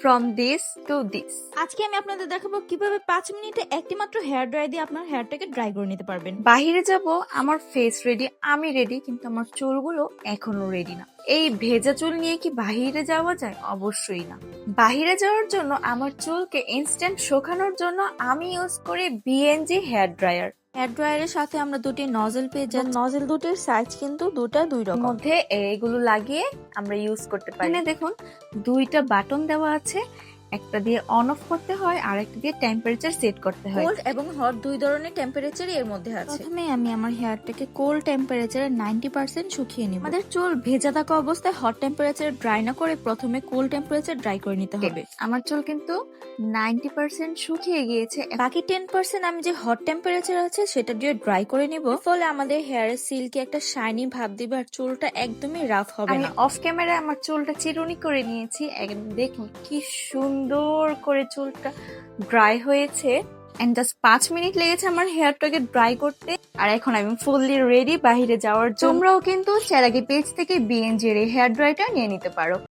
from this to this. আজকে আমি আপনাদের দেখাবো কিভাবে 5 মিনিটে একটি মাত্র হেয়ার ড্রায়ার দিয়ে আপনার হেয়ারটাকে ড্রাই করে নিতে পারবেন। বাহিরে যাব, আমার ফেস রেডি, আমি রেডি, কিন্তু আমার চুলগুলো এখনো রেডি না। এই ভেজা চুল নিয়ে কি বাহিরে যাওয়া যায়? অবশ্যই না। বাহিরে যাওয়ার জন্য আমার চুলকে ইনস্ট্যান্ট শুকানোর জন্য আমি ইউজ করি বিএনজি হেয়ার ড্রায়ার। হেয়ার ড্রায়ারের সাথে আমরা দুটি নজল পেয়ে যাই। নজল দুটির সাইজ কিন্তু দুই রকম। মধ্যে এগুলো লাগিয়ে আমরা ইউজ করতে পারি। এখানে দেখুন দুইটা বাটন দেওয়া আছে, একটা দিয়ে অন অফ করতে হয় আর একটা দিয়ে টেম্পারেচার সেট করতে হয়। কোল্ড এবং হট দুই ধরনের টেম্পারেচারই এর মধ্যে আছে। প্রথমে আমি আমার হেয়ারটাকে কোল্ড টেম্পারেচারে 90% শুকিয়ে নিব। আমাদের চুল ভেজা থাকা অবস্থায় হট টেম্পারেচারে ড্রাই না করে প্রথমে কোল্ড টেম্পারেচার ড্রাই করে নিতে হবে। আমার চুল কিন্তু 90% শুকিয়ে গিয়েছে। বাকি 10% আমি যে হট টেম্পারেচার আছে সেটা দিয়ে ড্রাই করে নিব। ফলে আমাদের হেয়ারের সিল্কি একটা শাইনি ভাব দিবে আর চুলটা একদমই রাফ হবে আমি না। অফ ক্যামেরায় আমার চুলটা চিরুনি করে নিয়েছি। দেখুন কি সুন্দর করে চুলটা ড্রাই হয়েছে। এন্ড জাস্ট 5 মিনিট লেগেছে আমার হেয়ারটাকে ড্রাই করতে। আর এখন আমি ফুললি রেডি বাহিরে যাওয়ার জন্য। তোমরাও কিন্তু চেরাগি পেজ থেকে বিএনজি এর হেয়ার ড্রাইটা নিয়ে নিতে পারো।